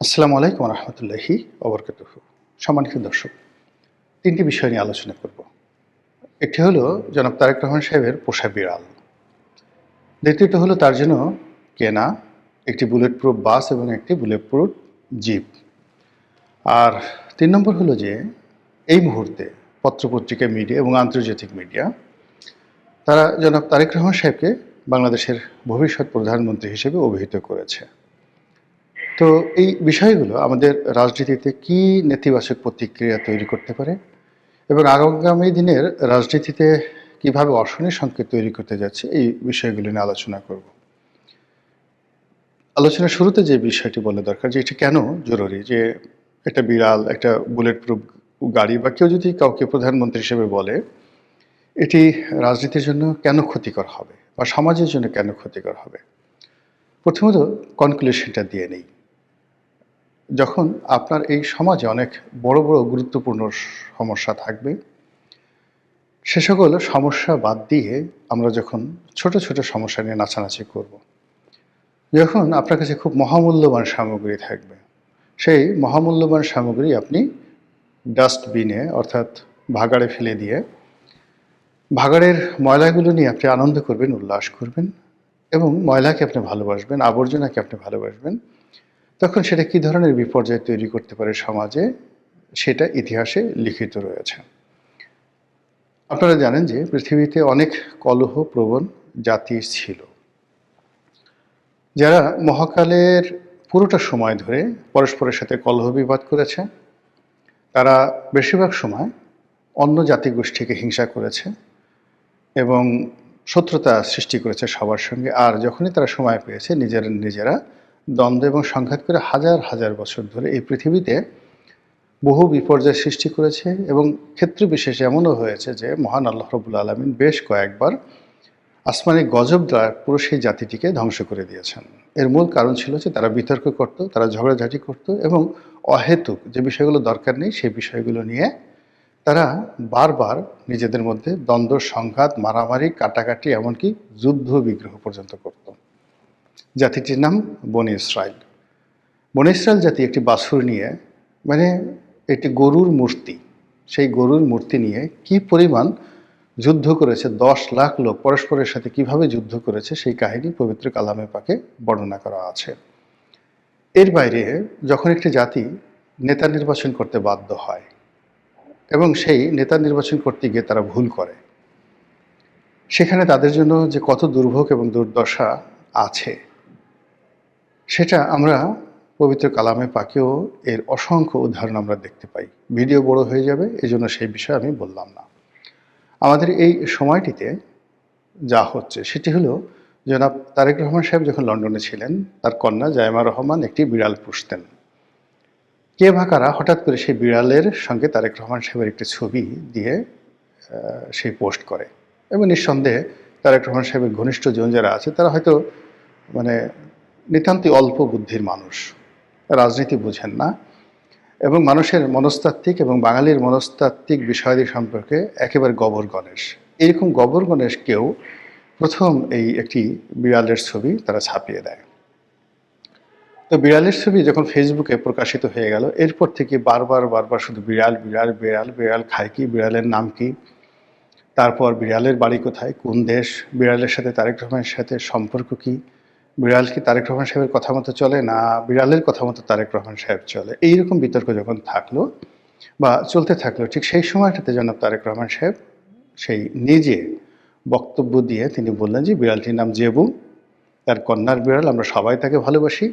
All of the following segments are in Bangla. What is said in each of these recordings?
আসসালামু আলাইকুম রহমতুল্লাহি ওবরকাতুহু। সম্মানিত দর্শক, তিনটি বিষয় নিয়ে আলোচনা করব। একটি হলো জনাব তারেক রহমান সাহেবের পোষা বিড়াল। দ্বিতীয়টি হলো তার জন্য কেনা একটি বুলেট প্রুফ বাস এবং একটি বুলেট প্রুফ জিপ। আর ৩ নম্বর হলো যে এই মুহূর্তে পত্রপত্রিকা, মিডিয়া এবং আন্তর্জাতিক মিডিয়া তারা জনাব তারেক রহমান সাহেবকে বাংলাদেশের ভবিষ্যৎ প্রধানমন্ত্রী হিসেবে অভিহিত করেছে। তো এই বিষয়গুলো আমাদের রাজনীতিতে কি নেতিবাচক প্রতিক্রিয়া তৈরি করতে পারে এবং আগামী দিনের রাজনীতিতে কিভাবে অশনির সংকেত তৈরি করতে যাচ্ছে, এই বিষয়গুলো নিয়ে আলোচনা করব। আলোচনার শুরুতে যে বিষয়টি বলা দরকার যে এটি কেন জরুরি, যে একটা বিড়াল, একটা বুলেট প্রুফ গাড়ি বা কেউ যদি কাউকে প্রধানমন্ত্রী হিসেবে বলে, এটি রাজনীতির জন্য কেন ক্ষতিকর হবে বা সমাজের জন্য কেন ক্ষতিকর হবে। প্রথমত কনক্লুশনটা দিয়ে নেই। যখন আপনার এই সমাজে অনেক বড় বড় গুরুত্বপূর্ণ সমস্যা থাকবে, সে সকল সমস্যা বাদ দিয়ে আমরা যখন ছোট ছোট সমস্যা নিয়ে নাচানাচি করব, যখন আপনার কাছে খুব মহামূল্যবান সামগ্রী থাকবে, সেই মহামূল্যবান সামগ্রী আপনি ডাস্টবিনে অর্থাৎ ভাগাড়ে ফেলে দিয়ে ভাগাড়ের ময়লাগুলো নিয়ে আপনি আনন্দ করবেন, উল্লাস করবেন এবং ময়লাকে আপনি ভালোবাসবেন, আবর্জনাকে আপনি ভালোবাসবেন, তখন সেটা কী ধরনের বিপর্যয় তৈরি করতে পারে সমাজে, সেটা ইতিহাসে লিখিত রয়েছে। আপনারা জানেন যে পৃথিবীতে অনেক কলহপ্রবণ জাতি ছিল, যারা মহাকালের পুরোটা সময় ধরে পরস্পরের সাথে কলহ বিবাদ করেছে। তারা বেশিরভাগ সময় অন্য জাতিগোষ্ঠীকে হিংসা করেছে এবং শত্রুতা সৃষ্টি করেছে সবার সঙ্গে। আর যখনই তারা সময় পেয়েছে, নিজেরা দ্বন্দ্ব এবং সংঘাত করে হাজার হাজার বছর ধরে এই পৃথিবীতে বহু বিপর্যয় সৃষ্টি করেছে। এবং ক্ষেত্র বিশেষে এমনও হয়েছে যে মহান আল্লাহ রাব্বুল আলামিন বেশ কয়েকবার আসমানি গজব দ্বারা পুরো সেই জাতিটিকে ধ্বংস করে দিয়েছেন। এর মূল কারণ ছিল যে তারা বিতর্ক করত, তারা ঝগড়াঝাটি করত এবং অহেতুক যে বিষয়গুলো দরকার নেই সেই বিষয়গুলো নিয়ে তারা বারবার নিজেদের মধ্যে দ্বন্দ্ব, সংঘাত, মারামারি, কাটাকাটি, এমনকি যুদ্ধ বিগ্রহ পর্যন্ত করত। জাতিটির নাম বনি ইসরাইল। বনি ইসরাইল জাতি একটি বাছুর নিয়ে, মানে একটি গরুর মূর্তি, সেই গরুর মূর্তি নিয়ে কি পরিমাণ যুদ্ধ করেছে, 10 লাখ লোক পরস্পরের সাথে কিভাবে যুদ্ধ করেছে, সেই কাহিনী পবিত্র কালামে পাকে বর্ণনা করা আছে। এর বাইরে যখন একটি জাতি নেতা নির্বাচন করতে বাধ্য হয় এবং সেই নেতা নির্বাচন করতে গিয়ে তারা ভুল করে, সেখানে তাদের জন্য যে কত দুর্ভোগ এবং দুর্দশা আছে, সেটা আমরা পবিত্র কালামে পাকেও এর অসংখ্য উদাহরণ আমরা দেখতে পাই। ভিডিও বড় হয়ে যাবে, এজন্য সেই বিষয়ে আমি বললাম না। আমাদের এই সময়টিতে যা হচ্ছে সেটি হলো, জনাব তারেক রহমান সাহেব যখন লন্ডনে ছিলেন, তার কন্যা জায়মা রহমান একটি বিড়াল পুষতেন। কে বা কারা হঠাৎ করে সেই বিড়ালের সঙ্গে তারেক রহমান সাহেবের একটি ছবি দিয়ে সেই পোস্ট করে এবং নিঃসন্দেহে তারেক রহমান সাহেবের ঘনিষ্ঠ জন যারা আছে তারা হয়তো মানে নিতান্তই অল্প বুদ্ধির মানুষ, রাজনীতি বুঝেন না এবং মানুষের মনস্তাত্ত্বিক এবং বাঙালির মনস্তাত্ত্বিক বিষয়াদি সম্পর্কে একেবারে গবর গণেশ। এইরকম গবর গণেশকেও প্রথম এই একটি বিড়ালের ছবি তারা ছাপিয়ে দেয়। তো বিড়ালের ছবি যখন ফেসবুকে প্রকাশিত হয়ে গেল, এরপর থেকে বারবার শুধু বিড়াল বিড়াল বিড়াল, বিড়াল খায় কি, বিড়ালের নাম কি, তারপর বিড়ালের বাড়ি কোথায়, কোন দেশ, বিড়ালের সাথে তারেক রহমানের সাথে সম্পর্ক কি, বিড়াল কি তারেক রহমান সাহেবের কথা মতো চলে না বিড়ালের কথা মতো তারেক রহমান সাহেব চলে, এইরকম বিতর্ক যখন থাকলো বা চলতে থাকলো, ঠিক সেই সময়টাতে জনাব তারেক রহমান সাহেব সেই নিজে বক্তব্য দিয়ে তিনি বললেন যে বিড়ালটির নাম জেবু, তার কন্যার বিড়াল, আমরা সবাই তাকে ভালোবাসি।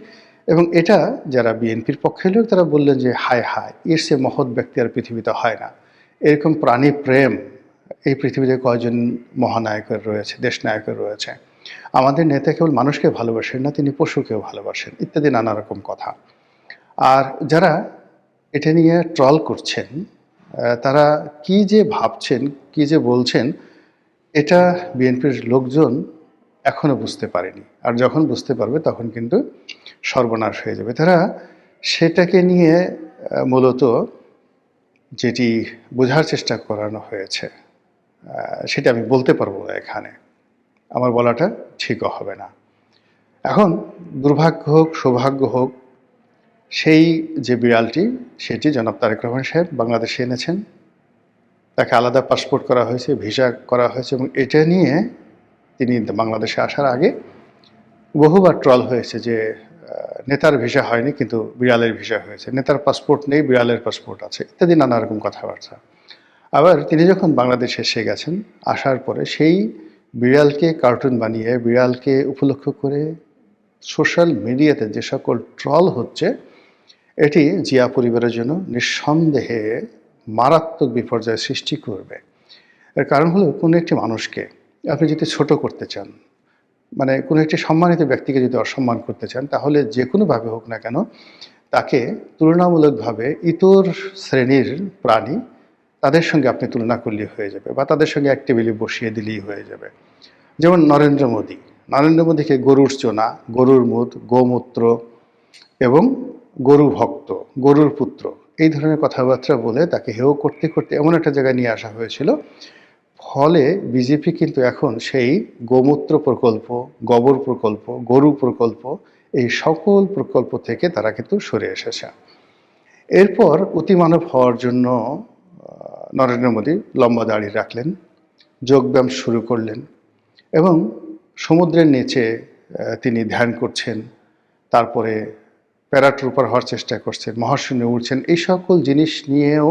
এবং এটা যারা বিএনপির পক্ষে লোক তারা বললেন যে হায় হায়, এর সে মহৎ ব্যক্তি আর পৃথিবীতে হয় না। এরকম প্রাণী প্রেম এই পৃথিবীতে কয়জন মহানায়কের রয়েছে, দেশনায়কের রয়েছে। আমাদের নেতা কেবল মানুষকে ভালোবাসেন না, তিনি পশুকেও ভালোবাসেন, ইত্যাদি নানা রকম কথা। আর যারা এটা নিয়ে ট্রল করছেন, তারা কি যে ভাবছেন, কি যে বলছেন, এটা বিএনপির লোকজন এখনো বুঝতে পারেনি। আর যখন বুঝতে পারবে তখন কিন্তু সর্বনাশ হয়ে যাবে। তারা সেটাকে নিয়ে মূলত যেটি বোঝার চেষ্টা করানো হয়েছে, সেটা আমি বলতে পারবো না এখানে, আমার বলাটা ঠিকও হবে না। এখন দুর্ভাগ্য হোক, সৌভাগ্য হোক, সেই যে বিড়ালটি সেটি জনাব তারেক রহমান সাহেব বাংলাদেশে এনেছেন। তাকে আলাদা পাসপোর্ট করা হয়েছে, ভিসা করা হয়েছে, এবং এটা নিয়ে তিনি বাংলাদেশে আসার আগে বহুবার ট্রল হয়েছে যে নেতার ভিসা হয়নি কিন্তু বিড়ালের ভিসা হয়েছে, নেতার পাসপোর্ট নেই বিড়ালের পাসপোর্ট আছে, ইত্যাদি নানা রকম কথাবার্তা। আবার তিনি যখন বাংলাদেশে এসে গেছেন, আসার পরে সেই বিড়ালকে কার্টুন বানিয়ে, বিড়ালকে উপলক্ষ করে সোশ্যাল মিডিয়াতে যে সকল ট্রল হচ্ছে, এটি জিয়া পরিবারের জন্য নিঃসন্দেহে মারাত্মক বিপর্যয় সৃষ্টি করবে। এর কারণ হলো, কোনো একটি মানুষকে আপনি যদি ছোট করতে চান, মানে কোনো একটি সম্মানিত ব্যক্তিকে যদি অসম্মান করতে চান, তাহলে যে কোনোভাবে হোক না কেন তাকে তুলনামূলকভাবে ইতর শ্রেণীর প্রাণী তাদের সঙ্গে আপনি তুলনা করলেই হয়ে যাবে, বা তাদের সঙ্গে এক টেবিলে বসিয়ে দিলেই হয়ে যাবে। যেমন নরেন্দ্র মোদীকে গরুর চোনা, গরুর মুদ, গোমূত্র এবং গরু ভক্ত, গরুর পুত্র, এই ধরনের কথাবার্তা বলে তাকে হেয় করতে করতে এমন একটা জায়গায় নিয়ে আসা হয়েছিল। ফলে বিজেপি কিন্তু এখন সেই গোমূত্র প্রকল্প, গোবর প্রকল্প, গরু প্রকল্প, এই সকল প্রকল্প থেকে তারা কিন্তু সরে এসেছে। এরপর অতিমানব হওয়ার জন্য নরেন্দ্র মোদী লম্বা দাড়ি রাখলেন, যোগব্যায়াম শুরু করলেন, এবং সমুদ্রের নিচে তিনি ধ্যান করছেন, তারপরে প্যারাট্রুপার হওয়ার চেষ্টা করছেন, মহাশূন্যে উঠছেন। এই সকল জিনিস নিয়েও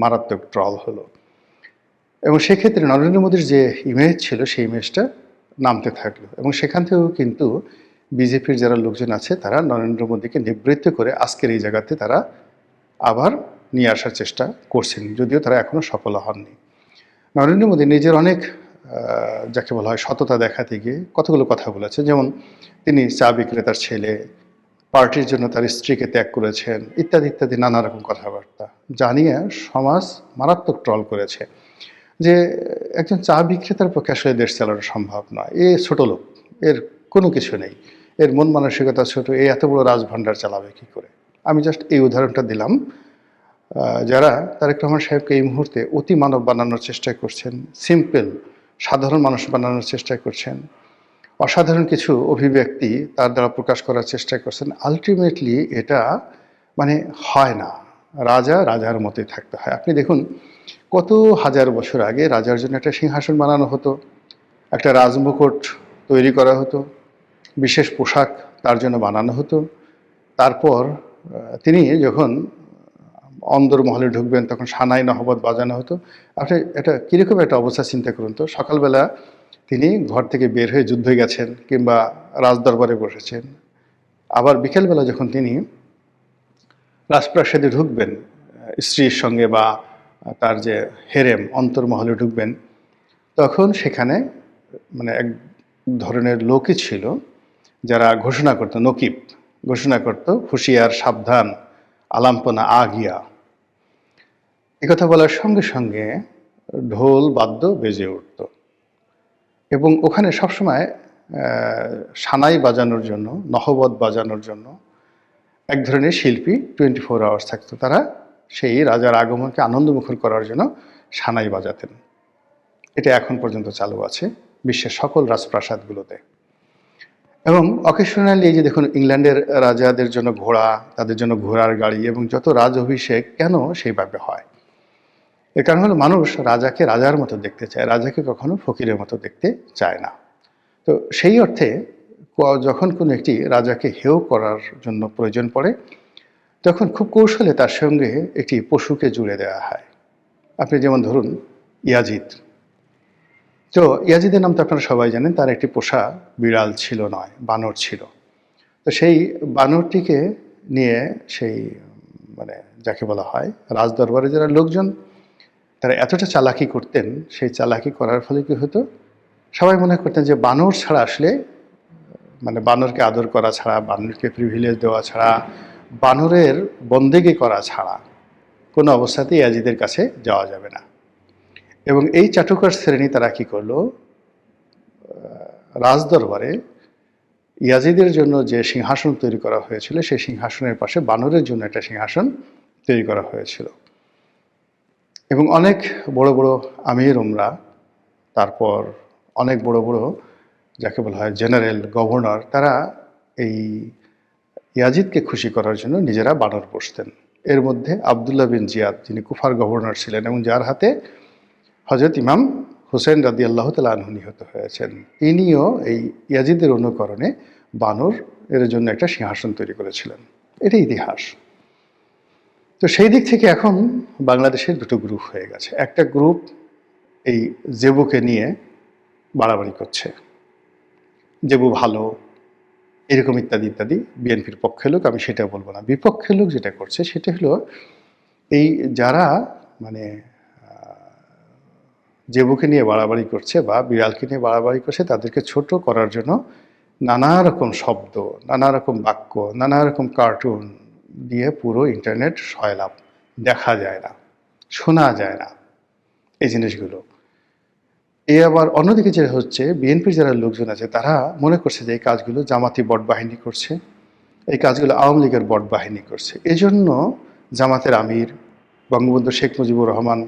মারাত্মক ট্রল হলো, এবং সেক্ষেত্রে নরেন্দ্র মোদীর যে ইমেজ ছিল সেই ইমেজটা নামতে থাকলো, এবং সেখান থেকেও কিন্তু বিজেপির যারা লোকজন আছে তারা নরেন্দ্র মোদীকে নিবৃত্ত করে আজকের এই জায়গাতে তারা আবার নিয়ে আসার চেষ্টা করছেন, যদিও তারা এখনও সফল হননি। নরেন্দ্র মোদী নিজের অনেক যাকে বলা হয় সততা দেখাতে গিয়ে কতগুলো কথা বলেছে, যেমন তিনি চা বিক্রেতার ছেলে, পার্টির জন্য তার স্ত্রীকে ত্যাগ করেছেন, ইত্যাদি ইত্যাদি নানা রকম কথাবার্তা জানিয়ে সমাজ মারাত্মক ট্রল করেছে যে একজন চা বিক্রেতার পক্ষে আসলে দেশ চালানো সম্ভব নয়, এ ছোট লোক, এর কোনো কিছু নেই, এর মন মানসিকতা ছোট, এই এত বড় রাজভাণ্ডার চালাবে কি করে। আমি জাস্ট এই উদাহরণটা দিলাম। যারা তারেক রহমান সাহেবকে এই মুহূর্তে অতি মানব বানানোর চেষ্টা করছেন, সিম্পল সাধারণ মানুষ বানানোর চেষ্টা করছেন, অসাধারণ কিছু অভিব্যক্তি তার দ্বারা প্রকাশ করার চেষ্টা করছেন, আলটিমেটলি এটা মানে হয় না। রাজা রাজার মতোই থাকতে হয়। আপনি দেখুন, কত হাজার বছর আগে রাজার জন্য একটা সিংহাসন বানানো হতো, একটা রাজমুকুট তৈরি করা হতো, বিশেষ পোশাক তার জন্য বানানো হতো। তারপর তিনি যখন অন্দরমহলে ঢুকবেন তখন সানাই নহবত বাজানো হতো। আপনি এটা কীরকম একটা অবস্থা চিন্তা করুন তো, সকালবেলা তিনি ঘর থেকে বের হয়ে যুদ্ধে গেছেন কিংবা রাজদরবারে বসেছেন, আবার বিকেলবেলা যখন তিনি রাজপ্রাসাদে ঢুকবেন স্ত্রীর সঙ্গে বা তার যে হেরেম অন্তর্মহলে ঢুকবেন, তখন সেখানে মানে এক ধরনের লোকই ছিল যারা ঘোষণা করত, নকিব ঘোষণা করত, হুঁশিয়ার, সাবধান, আলাম্পনা আ গিয়া। একথা বলার সঙ্গে সঙ্গে ঢোল বাদ্য বেজে উঠত, এবং ওখানে সবসময় সানাই বাজানোর জন্য, নহবত বাজানোর জন্য এক ধরনের শিল্পী 24 আওয়ার্স থাকতো। তারা সেই রাজার আগমনকে আনন্দমুখর করার জন্য সানাই বাজাতেন। এটা এখন পর্যন্ত চালু আছে বিশ্বের সকল রাজপ্রাসাদগুলোতে। এবং অকেশনালি এই যে দেখুন, ইংল্যান্ডের রাজাদের জন্য ঘোড়া, তাদের জন্য ঘোড়ার গাড়ি এবং যত রাজ অভিষেক কেন সেইভাবে হয়, এর কারণ হলো মানুষ রাজাকে রাজার মতো দেখতে চায়, রাজাকে কখনো ফকিরের মতো দেখতে চায় না। তো সেই অর্থে যখন কোনো একটি রাজাকে হেয় করার জন্য প্রয়োজন পড়ে, তখন খুব কৌশলে তার সঙ্গে একটি পশুকে জুড়ে দেওয়া হয়। আপনি যেমন ধরুন ইয়াজিদ। তো ইয়াজিদের নাম তো আপনারা সবাই জানেন, তার একটি পোষা বিড়াল ছিল, নয় বানর ছিল। তো সেই বানরটিকে নিয়ে সেই মানে যাকে বলা হয় রাজদরবারে যারা লোকজন, তারা এতটা চালাকি করতেন, সেই চালাকি করার ফলে কি হতো, সবাই মনে করতেন যে বানর ছাড়া আসলে মানে বানরকে আদর করা ছাড়া, বানরকে প্রিভিলেজ দেওয়া ছাড়া, বানরের বন্দেগি করা ছাড়া কোনো অবস্থাতেই ইয়াজিদের কাছে যাওয়া যাবে না। এবং এই চাটুকার শ্রেণী তারা কি করলো, রাজদরবারে ইয়াজিদের জন্য যে সিংহাসন তৈরি করা হয়েছিল, সেই সিংহাসনের পাশে বানরের জন্য একটা সিংহাসন তৈরি করা হয়েছিল। এবং অনেক বড় বড় আমির উমরা, তারপর অনেক বড় বড় যাকে বলা হয় জেনারেল, গভর্নর, তারা এই ইয়াজিদকে খুশি করার জন্য নিজেরা বানর পোষতেন। এর মধ্যে আবদুল্লাহ বিন জিয়াদ, যিনি কুফার গভর্নর ছিলেন এবং যার হাতে হযরত ইমাম হুসেন রাদিয়াল্লাহু তাআলা আনহু নিহত হয়েছেন, তিনিও এই ইয়াজিদের অনুকরণে বানর এর জন্য একটা সিংহাসন তৈরি করেছিলেন। এটা ইতিহাস। তো সেই দিক থেকে এখন বাংলাদেশের দুটো গ্রুপ হয়ে গেছে। একটা গ্রুপ এই জেবুকে নিয়ে বাড়াবাড়ি করছে, জেবু ভালো, এরকম ইত্যাদি ইত্যাদি। বিএনপির পক্ষের লোক, আমি সেটা বলবো না। বিপক্ষের লোক যেটা করছে সেটা হলো এই যারা মানে জেবুকে নিয়ে বাড়াবাড়ি করছে বা বিড়ালকে নিয়ে বাড়াবাড়ি করছে, তাদেরকে ছোট করার জন্য নানা রকম শব্দ, নানা রকম বাক্য, নানা রকম কার্টুন দিয়ে পুরো ইন্টারনেট সয়লাভ। দেখা যায় না, শোনা যায় না এই জিনিসগুলো। এ আবার অন্যদিকে যেটা হচ্ছে, বিএনপির যারা লোকজন আছে তারা মনে করছে যে এই কাজগুলো জামাতি বট বাহিনী করছে, এই কাজগুলো আওয়ামী লীগের বট বাহিনী করছে। এজন্য জামাতের আমির বঙ্গবন্ধু শেখ মুজিবুর রহমান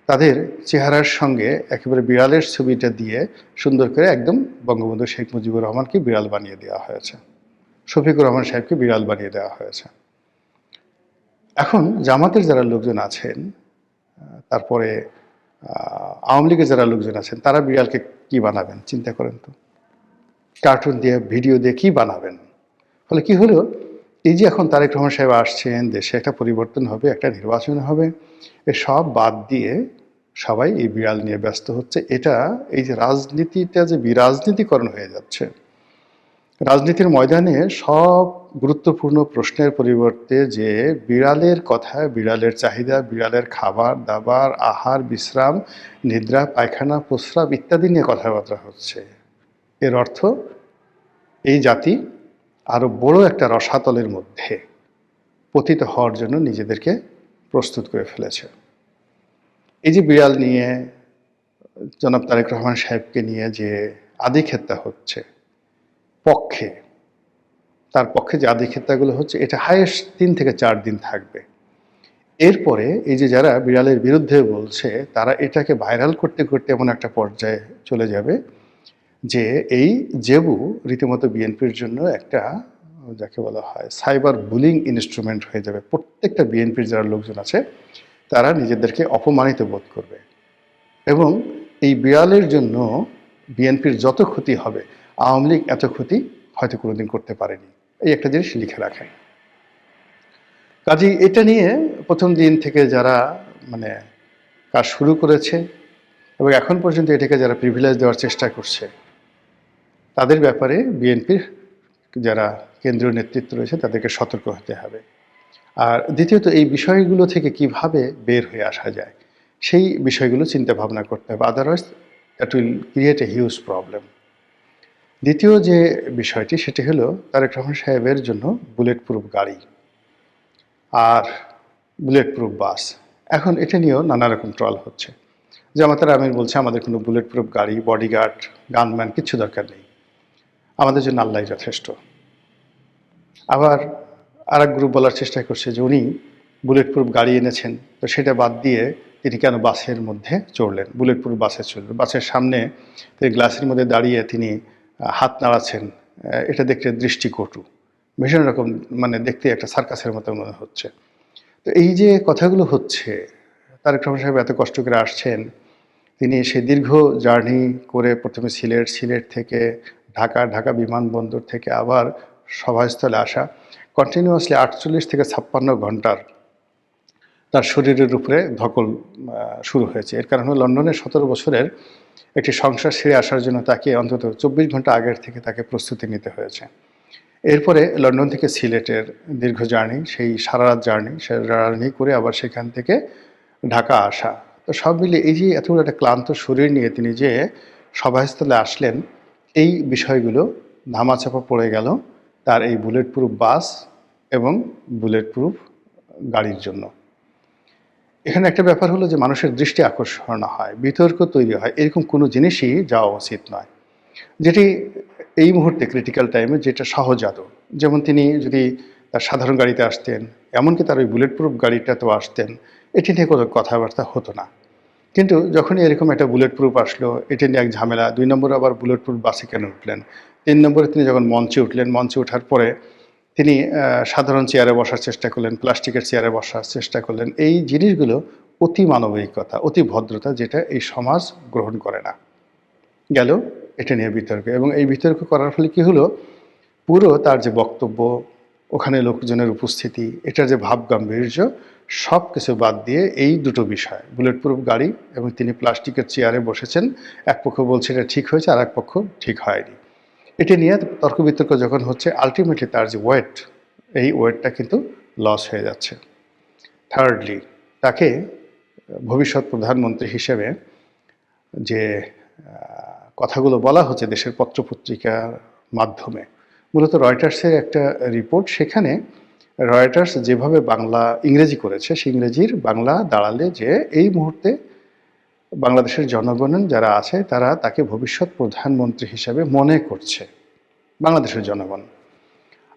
তাদের চেহারার সঙ্গে একেবারে বিড়ালের ছবিটা দিয়ে সুন্দর করে একদম বঙ্গবন্ধু শেখ মুজিবুর রহমানকে বিড়াল বানিয়ে দেওয়া হয়েছে, শফিকুর রহমান সাহেবকে বিড়াল বানিয়ে দেওয়া হয়েছে। এখন জামাতের যারা লোকজন আছেন, তারপরে আওয়ামী লীগের যারা লোকজন আছেন, তারা বিড়ালকে কি বানাবেন চিন্তা করেন তো। কার্টুন দিয়ে, ভিডিও দিয়ে কি বানাবেন? ফলে কি হলো, এই যে এখন তারেক রহমান সাহেব আসছেন, দেশে একটা পরিবর্তন হবে, একটা নির্বাচন হবে, সব বাদ দিয়ে সবাই এই বিড়াল নিয়ে ব্যস্ত হচ্ছে। এটা এই যে রাজনীতিটা যে বিরাজনীতিকরণ হয়ে যাচ্ছে, রাজনীতির ময়দানে সব গুরুত্বপূর্ণ প্রশ্নের পরিবর্তে যে বিড়ালের কথা, বিড়ালের চাহিদা, বিড়ালের খাবার দাবার, আহার, বিশ্রাম, নিদ্রা, পায়খানা, প্রস্রাব ইত্যাদি নিয়ে কথাবার্তা হচ্ছে, এর অর্থ এই জাতি আরো বড় একটা রসাতলের মধ্যে পতিত হওয়ার জন্য নিজেদেরকে প্রস্তুত করে ফেলেছে। এই যে বিড়াল নিয়ে জনাব তারেক রহমান সাহেবকে নিয়ে যে আদিক্ষেতা হচ্ছে, পক্ষে তার পক্ষে যে আদিক্ষেতাগুলো হচ্ছে, এটা হাইয়েস্ট 3 থেকে 4 দিন থাকবে। এরপরে এই যে যারা বিড়ালের বিরুদ্ধে বলছে, তারা এটাকে ভাইরাল করতে করতে এমন একটা পর্যায়ে চলে যাবে যে এই জেবু রীতিমতো বিএনপির জন্য একটা, যাকে বলা হয় সাইবার বুলিং ইনস্ট্রুমেন্ট হয়ে যাবে। প্রত্যেকটা বিএনপির যারা লোকজন আছে তারা নিজেদেরকে অপমানিত বোধ করবে এবং এই বিড়ালের জন্য বিএনপির যত ক্ষতি হবে, আওয়ামী লীগ এত ক্ষতি হয়তো কোনোদিন করতে পারেনি। এই একটা জিনিস লিখে রাখেন। কাজেই এটা নিয়ে প্রথম দিন থেকে যারা মানে কাজ শুরু করেছে এবং এখন পর্যন্ত এটাকে যারা প্রিভিলেজ দেওয়ার চেষ্টা করছে, তাদের ব্যাপারে বিএনপির যারা কেন্দ্রীয় নেতৃত্ব রয়েছে তাদেরকে সতর্ক হতে হবে। আর দ্বিতীয়ত এই বিষয়গুলো থেকে কিভাবে বের হয়ে আসা যায় সেই বিষয়গুলো চিন্তা ভাবনা করতে হবে, otherwise that will create a huge problem. দ্বিতীয় যে বিষয়টি সেটি হলো তারেক রহমান সাহেবের জন্য বুলেট প্রুফ গাড়ি আর বুলেট প্রুফ বাস। এখন এটা নিয়েও নানা রকম ট্রল হচ্ছে। জামাতের আমির বলছে আমাদের কোনো বুলেট প্রুফ গাড়ি, বডিগার্ড, গানম্যান কিচ্ছু দরকার নেই, আমাদের জন্য আল্লাহই যথেষ্ট। আবার আর এক গ্রুপ বলার চেষ্টা করছে যে উনি বুলেট প্রুফ গাড়ি এনেছেন, তো সেটা বাদ দিয়ে তিনি কেন বাসের মধ্যে চড়লেন, বুলেট প্রুফ বাসে চড়লেন, বাসের সামনে তিনি গ্লাসের মধ্যে দাঁড়িয়ে তিনি হাত নাড়াচ্ছেন, এটা দেখতে দৃষ্টিকটু, ভীষণ রকম মানে দেখতে একটা সার্কাসের মতো মনে হচ্ছে। তো এই যে কথাগুলো হচ্ছে, তারেক রহমান সাহেব এত কষ্ট করে আসছেন, তিনি সেই দীর্ঘ জার্নি করে প্রথমে সিলেট থেকে ঢাকা বিমানবন্দর থেকে আবার সভাস্থলে আসা, কন্টিনিউয়াসলি 48 থেকে 56 ঘন্টার তার শরীরের উপরে ধকল শুরু হয়েছে। এর কারণ হলো লন্ডনের 17 বছরের একটি সংসার ছেড়ে আসার জন্য তাকে অন্তত 24 ঘন্টা আগের থেকে তাকে প্রস্তুতি নিতে হয়েছে। এরপরে লন্ডন থেকে সিলেটের দীর্ঘ জার্নি, সেই সারা রাত জার্নি করে আবার সেখান থেকে ঢাকা আসা। তো সব মিলিয়ে এই যে এতগুলো একটা ক্লান্ত শরীর নিয়ে তিনি যে সভাস্থলে আসলেন, এই বিষয়গুলো ধামাচাপা পড়ে গেল তার এই বুলেট প্রুফ বাস এবং বুলেট প্রুফ গাড়ির জন্য। এখানে একটা ব্যাপার হলো যে মানুষের দৃষ্টি আকর্ষণ হয়, বিতর্ক তৈরি হয়, এরকম কোনো জিনিসই যাওয়া উচিত নয়, যেটি এই মুহূর্তে ক্রিটিক্যাল টাইমে যেটা সহজাত। যেমন তিনি যদি তার সাধারণ গাড়িতে আসতেন, এমনকি তার ওই বুলেট প্রুফ গাড়িটাতেও আসতেন, এটি নিয়ে কোনো কথাবার্তা হতো না। কিন্তু যখনই এরকম একটা বুলেট প্রুফ আসলো, এটি নিয়ে এক ঝামেলা। 2 নম্বরে আবার বুলেট প্রুফ বাসে কেন উঠলেন? 3 নম্বরে তিনি যখন মঞ্চে উঠলেন, মঞ্চে ওঠার পরে তিনি সাধারণ চেয়ারে বসার চেষ্টা করলেন, প্লাস্টিকের চেয়ারে বসার চেষ্টা করলেন। এই জিনিসগুলো অতি মানবিকতা, অতি ভদ্রতা, যেটা এই সমাজ গ্রহণ করে না। গেল এটা নিয়ে বিতর্ক, এবং এই বিতর্ক করার ফলে কি হলো, পুরো তার যে বক্তব্য, ওখানে লোকজনের উপস্থিতি, এটার যে ভাব গাম্ভীর্য, সব কিছু বাদ দিয়ে এই দুটো বিষয়, বুলেট প্রুফ গাড়ি এবং তিনি প্লাস্টিকের চেয়ারে বসেছেন, এক পক্ষ বলছে এটা ঠিক হয়েছে, আর এক পক্ষ ঠিক হয়নি। এটা নিয়ে তর্ক বিতর্ক যখন হচ্ছে, আলটিমেটলি তার যে ওয়েট, এই ওয়েটটা কিন্তু লস হয়ে যাচ্ছে। থার্ডলি, তাকে ভবিষ্যৎ প্রধানমন্ত্রী হিসেবে যে কথাগুলো বলা হচ্ছে দেশের পত্রপত্রিকার মাধ্যমে, মূলত রয়টার্সের একটা রিপোর্ট, সেখানে রয়টার্স যেভাবে ইংরেজি করেছে, সেই ইংরেজির বাংলা দাঁড়ালে যে এই মুহূর্তে বাংলাদেশের জনগণ যারা আছে তারা তাকে ভবিষ্যৎ প্রধানমন্ত্রী হিসেবে মনে করছে, বাংলাদেশের জনগণ।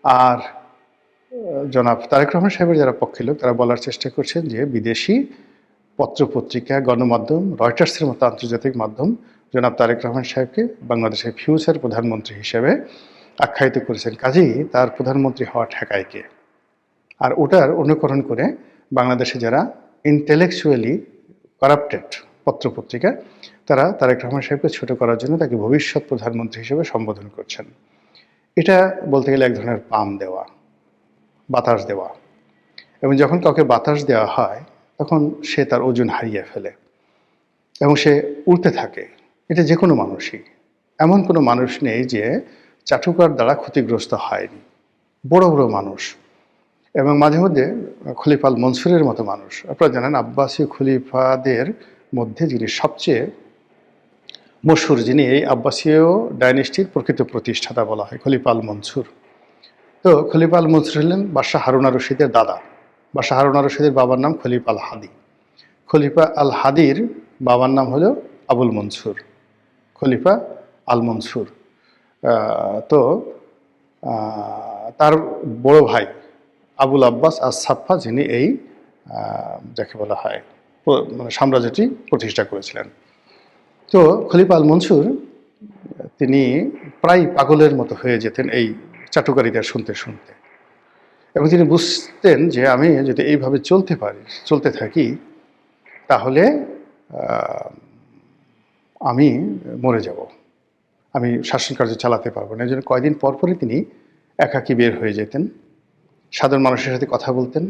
আর জনাব তারেক রহমান সাহেবের যারা পক্ষের লোক, তারা বলার চেষ্টা করছেন যে বিদেশি পত্রপত্রিকা, গণমাধ্যম, রয়টার্সের মতো আন্তর্জাতিক মাধ্যম জনাব তারেক রহমান সাহেবকে বাংলাদেশের ফিউচার প্রধানমন্ত্রী হিসেবে আখ্যায়িত করেছেন। কাজেই তার প্রধানমন্ত্রী হওয়া ঠেকায় কে? আর ওটার অনুকরণ করে বাংলাদেশে যারা ইন্টেলেকচুয়ালি কারাপ্টেড পত্রপত্রিকা, তারা তারেক রহমান সাহেবকে ছোট করার জন্য তাকে ভবিষ্যৎ প্রধানমন্ত্রী হিসেবে সম্বোধন করছেন। এটা বলতে গেলে এক ধরনের পাম দেওয়া, বাতাস দেওয়া। এবং যখন কাউকে বাতাস দেওয়া হয় তখন সে তার ওজন হারিয়ে ফেলে এবং সে উড়তে থাকে। এটা যে কোনো মানুষই, এমন কোনো মানুষ নেই যে চাটুকার দ্বারা ক্ষতিগ্রস্ত হয়নি। বড় বড় মানুষ, এবং মাঝে মধ্যে খলিফা আল মনসুরের মতো মানুষ, আপনারা জানেন আব্বাসীয় খলিফাদের মধ্যে যিনি সবচেয়ে মশহুর, যিনি এই আব্বাসীয় ডাইনেস্টির প্রকৃত প্রতিষ্ঠাতা বলা হয়, খলিফা আল মনসুর। তো খলিফা আল মনসুর হলেন বাদশাহ হারুন আর রশিদের দাদা। বাদশাহ হারুন আর রশিদের বাবার নাম খলিফা আল হাদি। খলিফা আল হাদির বাবার নাম হলো আবুল মনসুর, খলিফা আল মনসুর। তো তার বড় ভাই আবুল আব্বাস আর সাফা, যিনি এই যাকে বলা হয় মানে সাম্রাজ্যটি প্রতিষ্ঠা করেছিলেন। তো খলিফা আল মনসুর তিনি প্রায় পাগলের মতো হয়ে যেতেন এই চাটুকারিতা শুনতে শুনতে, এবং তিনি বুঝতেন যে আমি যদি এইভাবে চলতে থাকি তাহলে আমি মরে যাব, আমি শাসন কার্য চালাতে পারবো না। এই জন্য কয়দিন পরপরই তিনি একাকী বের হয়ে যেতেন, সাধারণ মানুষের সাথে কথা বলতেন,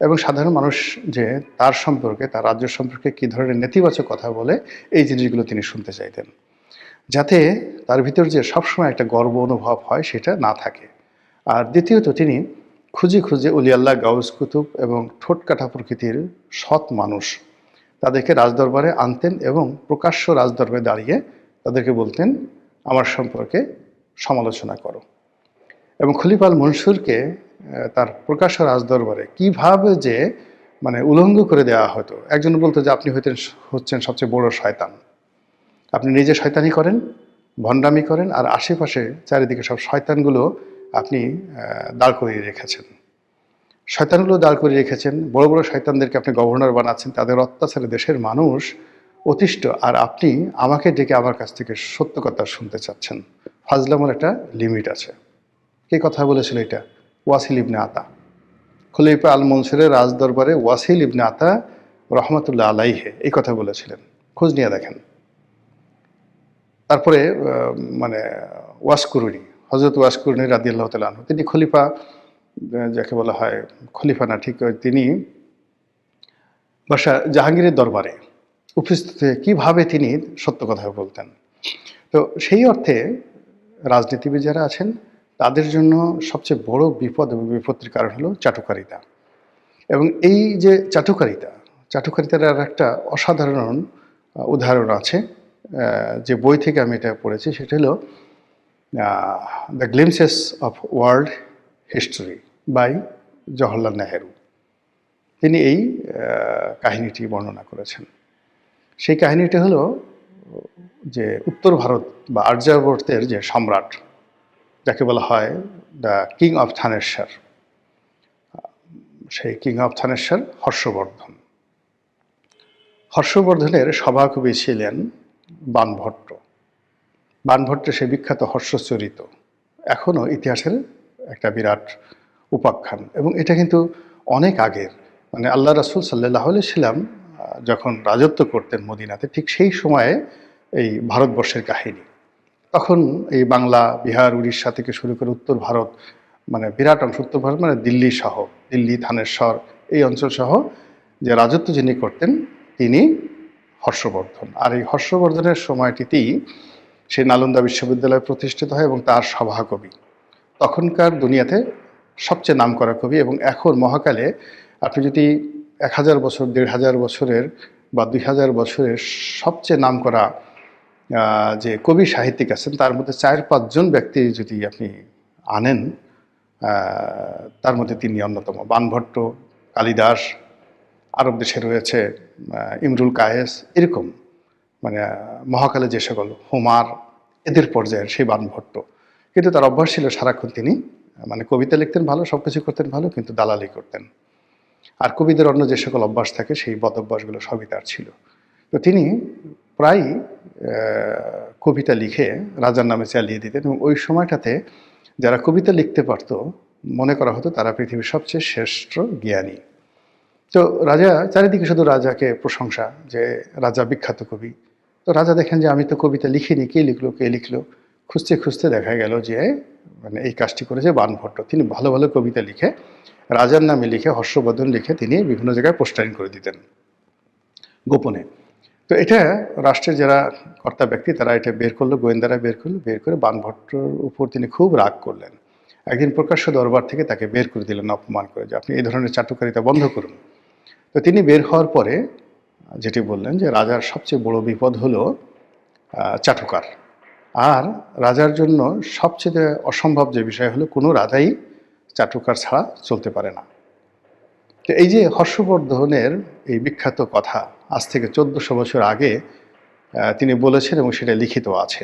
এবং সাধারণ মানুষ যে তার সম্পর্কে, তার রাজ্য সম্পর্কে কী ধরনের নেতিবাচক কথা বলে, এই জিনিসগুলো তিনি শুনতে চাইতেন, যাতে তার ভিতর যে সবসময় একটা গর্ব অনুভব হয় সেটা না থাকে। আর দ্বিতীয়ত, তিনি খুঁজে খুঁজে অলি আল্লাহ, গাউস কুতুব এবং ঠোঁটকাটা প্রকৃতির সৎ মানুষ, তাদেরকে রাজদরবারে আনতেন এবং প্রকাশ্য রাজদরবারে দাঁড়িয়ে তাদেরকে বলতেন আমার সম্পর্কে সমালোচনা করো। এবং খলিফা আল মনসুরকে তার প্রকাশ্য রাজদরবারে কিভাবে যে মানে উলঙ্গ করে দেওয়া হতো। একজন বলতো যে আপনি হচ্ছেন সবচেয়ে বড় শয়তান, আপনি নিজে শয়তানি করেন, ভণ্ডামি করেন, আর আশেপাশে চারিদিকে সব শয়তানগুলো আপনি দাঁড় করিয়ে রেখেছেন। শয়তানগুলো দাঁড় করিয়ে রেখেছেন, বড় বড় শয়তানদেরকে আপনি গভর্নর বানাচ্ছেন, তাদের অত্যাচারে দেশের মানুষ অতিষ্ঠ, আর আপনি আমাকে ডেকে আমার কাছ থেকে সত্য কথা শুনতে চাচ্ছেন। ফাজলামোর একটা লিমিট আছে। কে কথা বলেছিল এটা? ওয়াসিল ইবনে আতা। খলিফা আল মনসুরের রাজদরবারে ওয়াসিল ইবনে আতা রহমতুল্লাহ আলাইহে এই কথা বলেছিলেন, খোঁজ নিয়ে দেখেন। তারপরে মানে ওয়াসকুরুনি, হজরত ওয়াসকুরুনি রাদিয়াল্লাহু তাআলা আনহু, তিনি খলিফা, যাকে বলা হয় খলিফা না ঠিক, তিনি বাদশাহ জাহাঙ্গীরের দরবারে উপস্থিত হয়ে কীভাবে তিনি সত্য কথা বলতেন। তো সেই অর্থে রাজনীতিবিদ যারা আছেন তাদের জন্য সবচেয়ে বড় বিপদ এবং বিপত্তির কারণ হলো চাটুকারিতা। এবং এই যে চাটুকারিতার আর একটা অসাধারণ উদাহরণ আছে, যে বই থেকে আমি এটা পড়েছি, সেটা হলো the glimpses of world history by Jawaharlal Nehru. তিনি এই কাহিনীটি বর্ণনা করেছেন। সেই কাহিনীটি হলো যে উত্তর ভারত বা আর্যাবর্তের যে সম্রাট, যাকে বলা হয় দ্য কিং অফ থানেশ্বর, সেই কিং অফ থানেশ্বর হর্ষবর্ধন। হর্ষবর্ধনের সভাকবি ছিলেন বাণভট্ট। বাণভট্টের সে বিখ্যাত হর্ষচরিত এখনও ইতিহাসের একটা বিরাট উপাখ্যান, এবং এটা কিন্তু অনেক আগের, মানে আল্লাহ রাসূল সাল্লাল্লাহু আলাইহি সাল্লাম যখন রাজত্ব করতেন মদিনাতে, ঠিক সেই সময়ে এই ভারতবর্ষের কাহিনী। তখন এই বাংলা, বিহার, উড়িষ্যা থেকে শুরু করে উত্তর ভারত, মানে বিরাট অংশ, উত্তর ভারত মানে দিল্লি সহ, দিল্লি, থানেশ্বর, এই অঞ্চল সহ যে রাজত্ব যিনি করতেন তিনি হর্ষবর্ধন। আর এই হর্ষবর্ধনের সময়টিতেই সেই নালন্দা বিশ্ববিদ্যালয় প্রতিষ্ঠিত হয় এবং তার সভাকবি তখনকার দুনিয়াতে সবচেয়ে নামকরা কবি। এবং এখন মহাকালে আপনি যদি 1000 বছর, 1500 বছরের বা 2000 বছরের সবচেয়ে নামকরা যে কবি সাহিত্যিক আছেন তার মধ্যে 4-5 জন ব্যক্তি যদি আপনি আনেন, তার মধ্যে তিনি অন্যতম। বাণভট্ট, কালিদাস, আরব দেশে রয়েছে ইমরুল কায়েস, এরকম মানে মহাকালে যে সকল, হোমার, এদের পর্যায়ের সেই বাণভট্ট। কিন্তু তার অভ্যাস ছিল সারাক্ষণ তিনি মানে কবিতা লিখতেন ভালো, সব কিছু করতেন ভালো, কিন্তু দালালি করতেন। আর কবিদের অন্য যে সকল অভ্যাস থাকে সেই বদ অভ্যাসগুলো সবই তার ছিল। তো তিনি প্রায় কবিতা লিখে রাজার নামে চালিয়ে দিতেন, এবং ওই সময়টাতে যারা কবিতা লিখতে পারত মনে করা হতো তারা পৃথিবীর সবচেয়ে শ্রেষ্ঠ জ্ঞানী। তো রাজা, চারিদিকে শুধু রাজাকে প্রশংসা যে রাজা বিখ্যাত কবি। তো রাজা দেখেন যে আমি তো কবিতা লিখিনি, কে লিখলো কে লিখলো, খুঁজতে খুঁজতে দেখা গেল যে মানে এই কাজটি করেছে বাণভট্ট। তিনি ভালো ভালো কবিতা লিখে রাজার নামে লিখে, হর্ষবর্ধন লিখে তিনি বিভিন্ন জায়গায় পোস্টারিং করে দিতেন গোপনে। তো এটা রাষ্ট্রের যারা কর্তা ব্যক্তি তারা এটা বের করলো, গোয়েন্দারা বের করলো, বের করে বাণভট্টর উপর তিনি খুব রাগ করলেন। একদিন প্রকাশ্য দরবার থেকে তাকে বের করে দিলেন অপমান করে, যে আপনি এই ধরনের চাটুকারিতা বন্ধ করুন। তো তিনি বের হওয়ার পরে যেটি বললেন যে রাজার সবচেয়ে বড় বিপদ হলো চাটুকার, আর রাজার জন্য সবচেয়ে অসম্ভব যে বিষয় হলো কোনো রাজাই চাটুকার ছাড়া চলতে পারে না। তো এই যে হর্ষবর্ধনের এই বিখ্যাত কথা আজ থেকে 1400 বছর আগে তিনি বলেছেন এবং সেটা লিখিত আছে।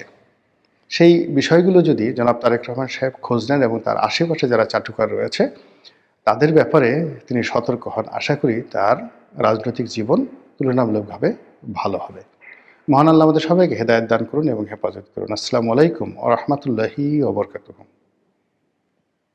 সেই বিষয়গুলো যদি জনাব তারেক রহমান সাহেব খোঁজ নেন এবং তার আশেপাশে যারা চাটুকার রয়েছে তাদের ব্যাপারে তিনি সতর্ক হন, আশা করি তার রাজনৈতিক জীবন তুলনামূলকভাবে ভালো হবে। মহান আল্লাহ আমাদের সবাইকে হেদায়েত দান করুন এবং হেফাজত করুন। আসসালামু আলাইকুম ওয়া রাহমাতুল্লাহি ওয়া বারাকাতুহু।